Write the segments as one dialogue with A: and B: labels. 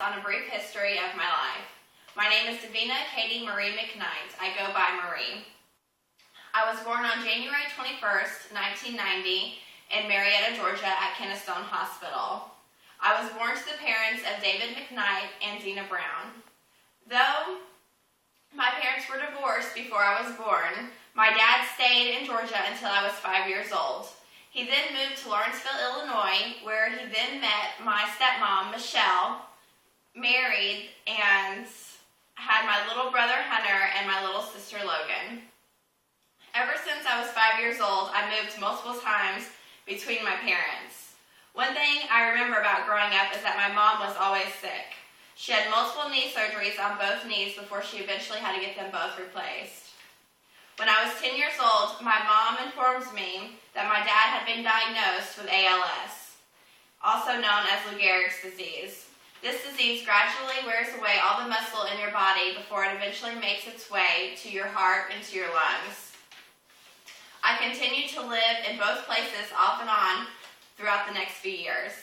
A: On a brief history of my life. My name is Davina Katie Marie McKnight. I go by Marie. I was born on January 21st, 1990 in Marietta, Georgia at Kennestone Hospital. I was born to the parents of David McKnight and Zena Brown. Though my parents were divorced before I was born, my dad stayed in Georgia until I was 5 years old. He then moved to Lawrenceville, Illinois, where he then met my stepmom, Michelle, married, and had my little brother Hunter and my little sister Logan. Ever since I was 5 years old, I moved multiple times between my parents. One thing I remember about growing up is that my mom was always sick. She had multiple knee surgeries on both knees before she eventually had to get them both replaced. When I was 10 years old, my mom informed me that my dad had been diagnosed with ALS, also known as Lou Gehrig's disease. This disease gradually wears away all the muscle in your body before it eventually makes its way to your heart and to your lungs. I continued to live in both places off and on throughout the next few years.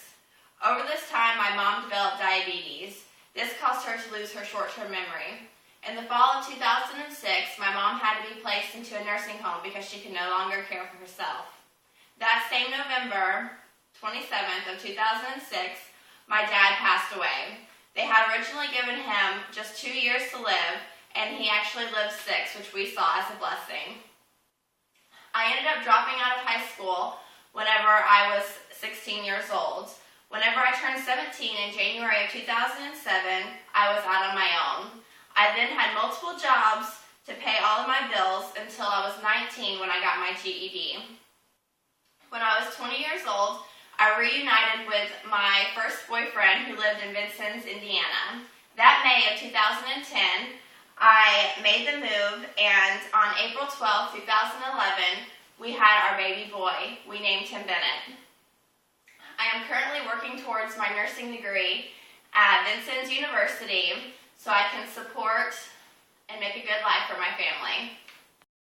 A: Over this time, my mom developed diabetes. This caused her to lose her short-term memory. In the fall of 2006, my mom had to be placed into a nursing home because she could no longer care for herself. That same November 27th of 2006, my dad passed away. They had originally given him just 2 years to live, and he actually lived 6, which we saw as a blessing. I ended up dropping out of high school whenever I was 16 years old. Whenever I turned 17 in January of 2007, I was out on my own. I then had multiple jobs to pay all of my bills until I was 19 when I got my GED. When I was 20 years old, I reunited with my first boyfriend who lived in Vincennes, Indiana. That May of 2010, I made the move, and on April 12, 2011, we had our baby boy. We named him Bennett. I am currently working towards my nursing degree at Vincennes University so I can support and make a good life for my family.